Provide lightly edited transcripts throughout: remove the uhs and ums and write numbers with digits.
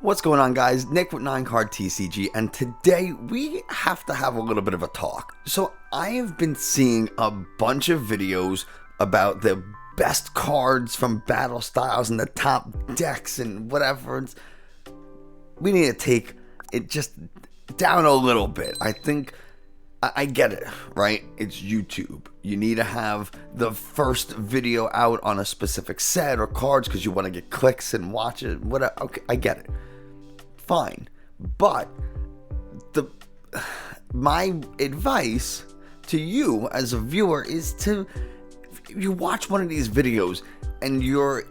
What's going on, guys? Nick with 9Card TCG, and today we have to have a little bit of a talk. So I have been seeing a bunch of videos about the best cards from battle styles and the top decks and whatever. We need to take it just down a little bit. I think I get it, right? It's YouTube. You need to have the first video out on a specific set or cards because you want to get clicks and watch it. Whatever. Okay, I get it. Fine. But my advice to you as a viewer is to, you watch one of these videos and your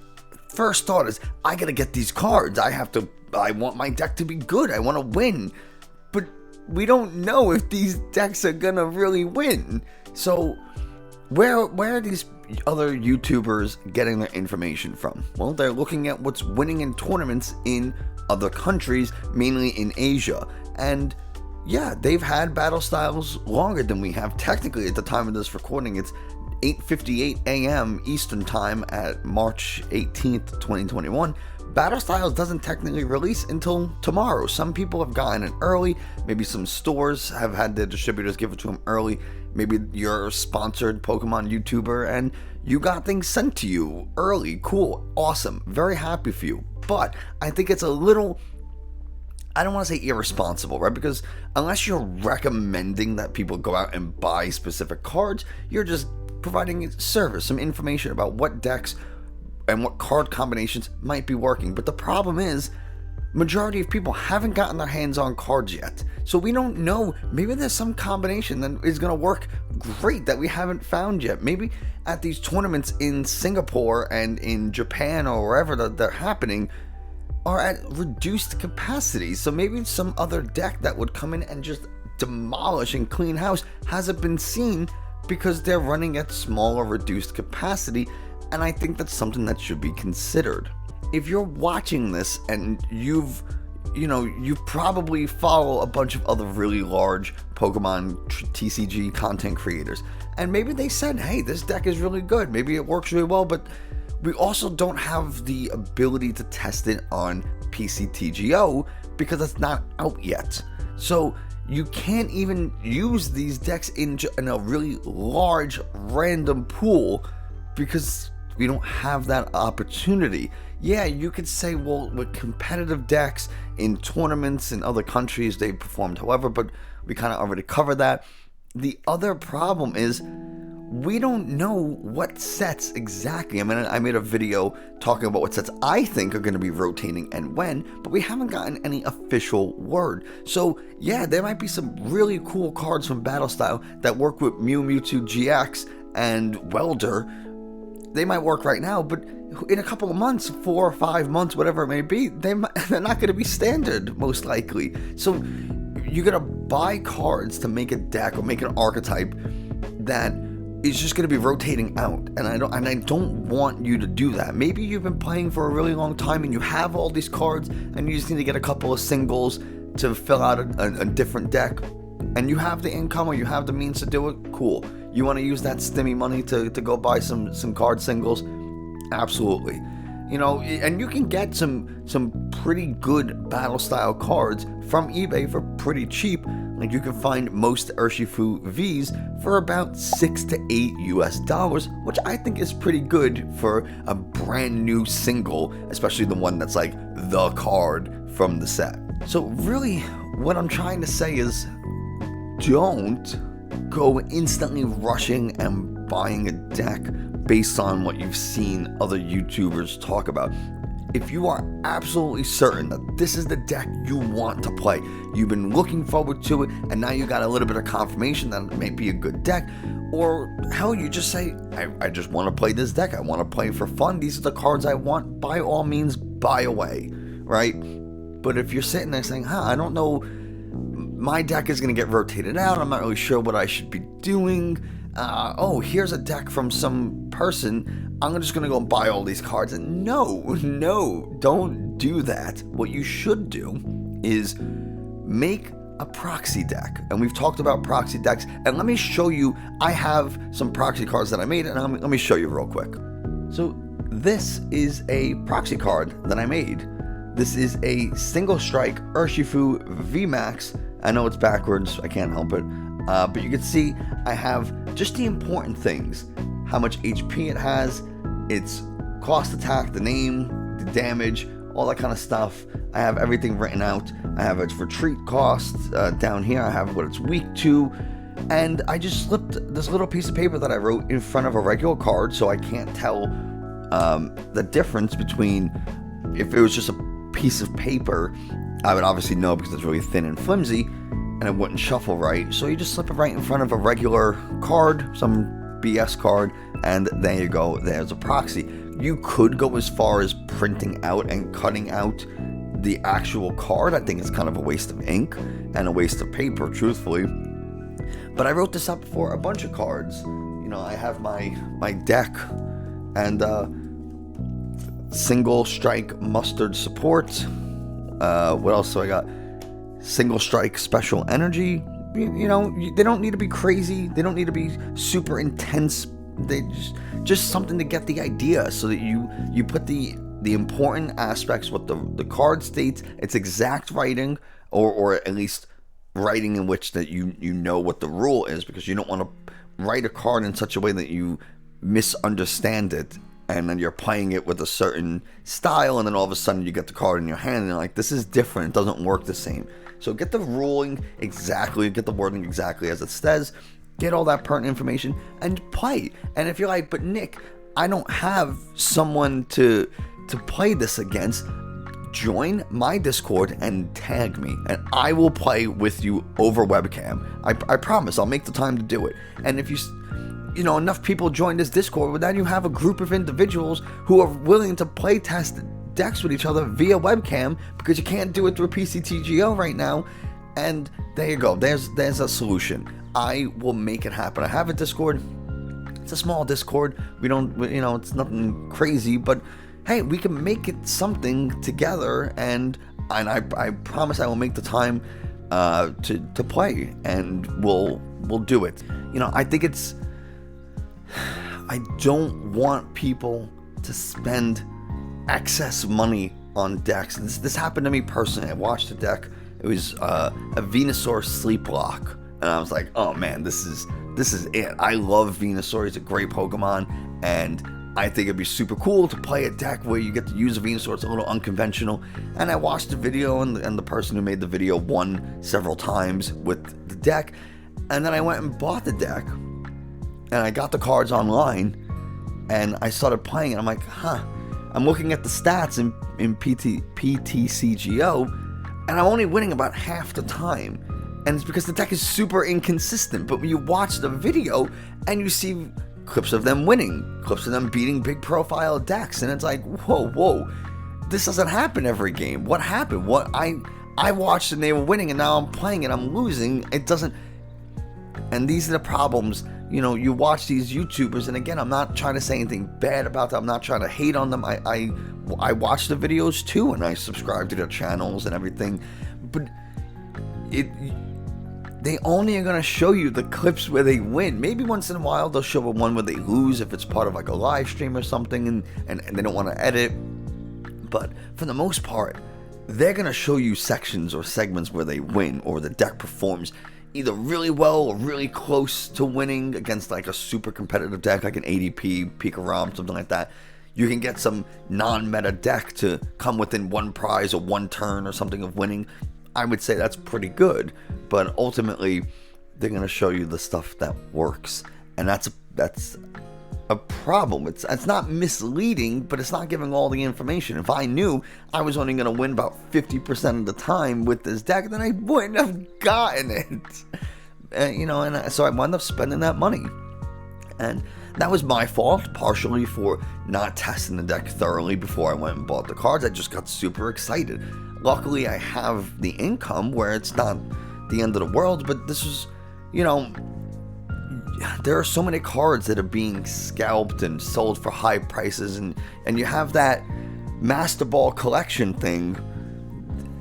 first thought is, I gotta get these cards. I want my deck to be good. I want to win. But we don't know if these decks are gonna really win. So where are these other YouTubers getting their information from? Well, they're looking at what's winning in tournaments in other countries, mainly in Asia. And yeah, they've had battle styles longer than we have. Technically, at the time of this recording, it's 8:58 a.m. Eastern Time at March 18th, 2021. Battle Styles doesn't technically release until tomorrow. Some people have gotten it early. Maybe some stores have had their distributors give it to them early. Maybe you're a sponsored Pokemon YouTuber and you got things sent to you early. Cool. Awesome. Very happy for you. But I think it's a little, I don't want to say irresponsible, right? Because unless you're recommending that people go out and buy specific cards, you're just providing service, some information about what decks and what card combinations might be working. But the problem is, majority of people haven't gotten their hands on cards yet. So we don't know, maybe there's some combination that is going to work great that we haven't found yet. Maybe at these tournaments in Singapore and in Japan or wherever that they're happening are at reduced capacity. So maybe some other deck that would come in and just demolish and clean house hasn't been seen because they're running at smaller reduced capacity. And I think that's something that should be considered. If you're watching this and you probably follow a bunch of other really large Pokemon TCG content creators, and maybe they said, hey, this deck is really good, maybe it works really well, but we also don't have the ability to test it on PCTGO because it's not out yet. So you can't even use these decks in a really large random pool because we don't have that opportunity. Yeah, you could say, well, with competitive decks in tournaments in other countries, they performed however, but we kind of already covered that. The other problem is we don't know what sets exactly. I mean, I made a video talking about what sets I think are going to be rotating and when, but we haven't gotten any official word. So yeah, there might be some really cool cards from Battle Style that work with Mewtwo GX and Welder. They might work right now, but in a couple of months, 4 or 5 months, whatever it may be, they're not going to be standard, most likely. So you're going to buy cards to make a deck or make an archetype that is just going to be rotating out. And I don't want you to do that. Maybe you've been playing for a really long time and you have all these cards and you just need to get a couple of singles to fill out a different deck. And you have the income or you have the means to do it, cool. You want to use that stimmy money to go buy some card singles? Absolutely. And you can get some pretty good battle style cards from eBay for pretty cheap. Like you can find most Urshifu Vs for about $6 to $8 which I think is pretty good for a brand new single, especially the one that's like the card from the set. So really, what I'm trying to say is, don't go instantly rushing and buying a deck based on what you've seen other YouTubers talk about. If you are absolutely certain that this is the deck you want to play, you've been looking forward to it, and now you got a little bit of confirmation that it may be a good deck, or hell, you just say, I just want to play this deck, I want to play for fun, these are the cards I want, by all means, buy away, right? But if you're sitting there saying, I don't know, my deck is going to get rotated out, I'm not really sure what I should be doing, here's a deck from some person, I'm just going to go and buy all these cards. And no, don't do that. What you should do is make a proxy deck. And we've talked about proxy decks. And let me show you, I have some proxy cards that I made, and let me show you real quick. So this is a proxy card that I made This is a single strike Urshifu VMAX. I know it's backwards, I can't help it. But you can see I have just the important things. How much HP it has, its cost attack, the name, the damage, all that kind of stuff. I have everything written out. I have its retreat cost down here. I have what it's weak to. And I just slipped this little piece of paper that I wrote in front of a regular card, so I can't tell the difference between, if it was just a piece of paper, I would obviously know because it's really thin and flimsy, and it wouldn't shuffle right. So you just slip it right in front of a regular card, some BS card, and there you go, there's a proxy. You could go as far as printing out and cutting out the actual card. I think it's kind of a waste of ink and a waste of paper, truthfully. But I wrote this up for a bunch of cards. You know, I have my deck and single strike mustard support. What else do I got? Single strike special energy. You know, they don't need to be crazy. They don't need to be super intense. They just something to get the idea, so that you put the important aspects, what the card states, its exact writing, or at least writing in which that you know what the rule is, because you don't want to write a card in such a way that you misunderstand it, and then you're playing it with a certain style, and then all of a sudden you get the card in your hand and you're like, this is different, it doesn't work the same. So get the ruling exactly, get the wording exactly as it says, get all that pertinent information, and play. And if you're like, but Nick, I don't have someone to play this against, join my Discord and tag me, and I will play with you over webcam. I promise, I'll make the time to do it. And if you know, enough people join this Discord, well, then you have a group of individuals who are willing to play test decks with each other via webcam, because you can't do it through a PCTGO right now. And there you go, there's a solution. I will make it happen. I have a Discord. It's a small Discord. We don't, you know, it's nothing crazy, but hey, we can make it something together, and I promise I will make the time to play, and we'll do it. You know, I think I don't want people to spend excess money on decks. This happened to me personally. I watched a deck. It was a Venusaur Sleep Lock, and I was like, oh man, this is it. I love Venusaur. He's a great Pokemon, and I think it'd be super cool to play a deck where you get to use a Venusaur. It's a little unconventional. And I watched the video, and the person who made the video won several times with the deck. And then I went and bought the deck, and I got the cards online, and I started playing it. I'm like, I'm looking at the stats in PTCGO, and I'm only winning about half the time. And it's because the deck is super inconsistent. But when you watch the video and you see clips of them winning, clips of them beating big profile decks, and it's like, whoa, this doesn't happen every game. What happened? What I watched and they were winning, and now I'm playing and I'm losing. It doesn't. And these are the problems. You know, you watch these YouTubers, and again, I'm not trying to say anything bad about them. I'm not trying to hate on them. I watch the videos too, and I subscribe to their channels and everything. But they only are going to show you the clips where they win. Maybe once in a while they'll show one where they lose if it's part of like a live stream or something, and they don't want to edit. But for the most part, they're going to show you sections or segments where they win, or the deck performs either really well or really close to winning against like a super competitive deck like an ADP, Pika Rom, something like that. You can get some non-meta deck to come within one prize or one turn or something of winning. I would say that's pretty good, but ultimately they're going to show you the stuff that works, and that's a problem. It's not misleading, but it's not giving all the information. If I knew I was only going to win about 50% of the time with this deck, then I wouldn't have gotten it. You know, and so I wound up spending that money, and that was my fault, partially for not testing the deck thoroughly before I went and bought the cards. I just got super excited. Luckily, I have the income where it's not the end of the world, but this was, you know, there are so many cards that are being scalped and sold for high prices, and you have that Master Ball collection thing.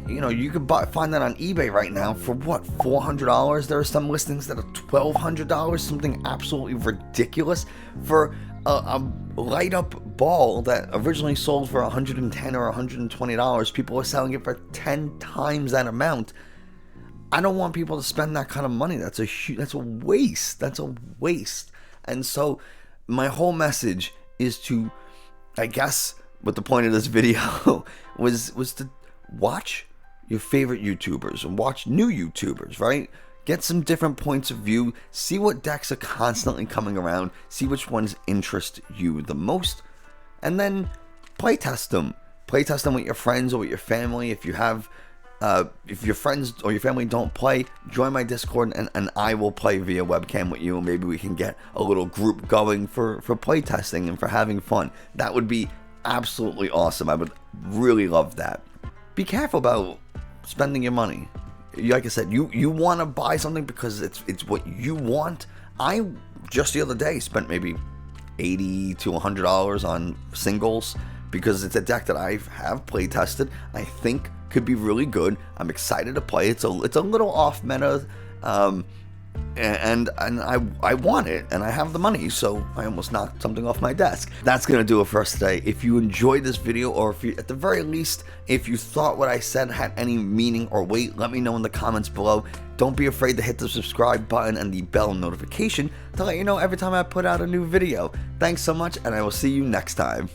You know, you can find that on eBay right now for what, $400? There are some listings that are $1,200, something absolutely ridiculous for a light up ball that originally sold for $110 or $120, people are selling it for 10 times that amount. I don't want people to spend that kind of money. That's a waste. That's a waste. And so my whole message is to, I guess, what the point of this video was to watch your favorite YouTubers and watch new YouTubers, right? Get some different points of view, see what decks are constantly coming around, see which ones interest you the most, and then playtest them. Playtest them with your friends or with your family. If you have, if your friends or your family don't play, join my Discord and I will play via webcam with you, and maybe we can get a little group going for playtesting and for having fun. That would be absolutely awesome. I would really love that. Be careful about spending your money. Like I said, you want to buy something because it's what you want. I just the other day spent maybe $80 to $100 on singles because it's a deck that I have play tested. I think could be really good. I'm excited to play. It's a little off meta, and I want it, and I have the money, so I almost knocked something off my desk. That's gonna do it for us today. If you enjoyed this video, or if you, at the very least, if you thought what I said had any meaning or weight, let me know in the comments below. Don't be afraid to hit the subscribe button and the bell notification to let you know every time I put out a new video. Thanks so much, and I will see you next time.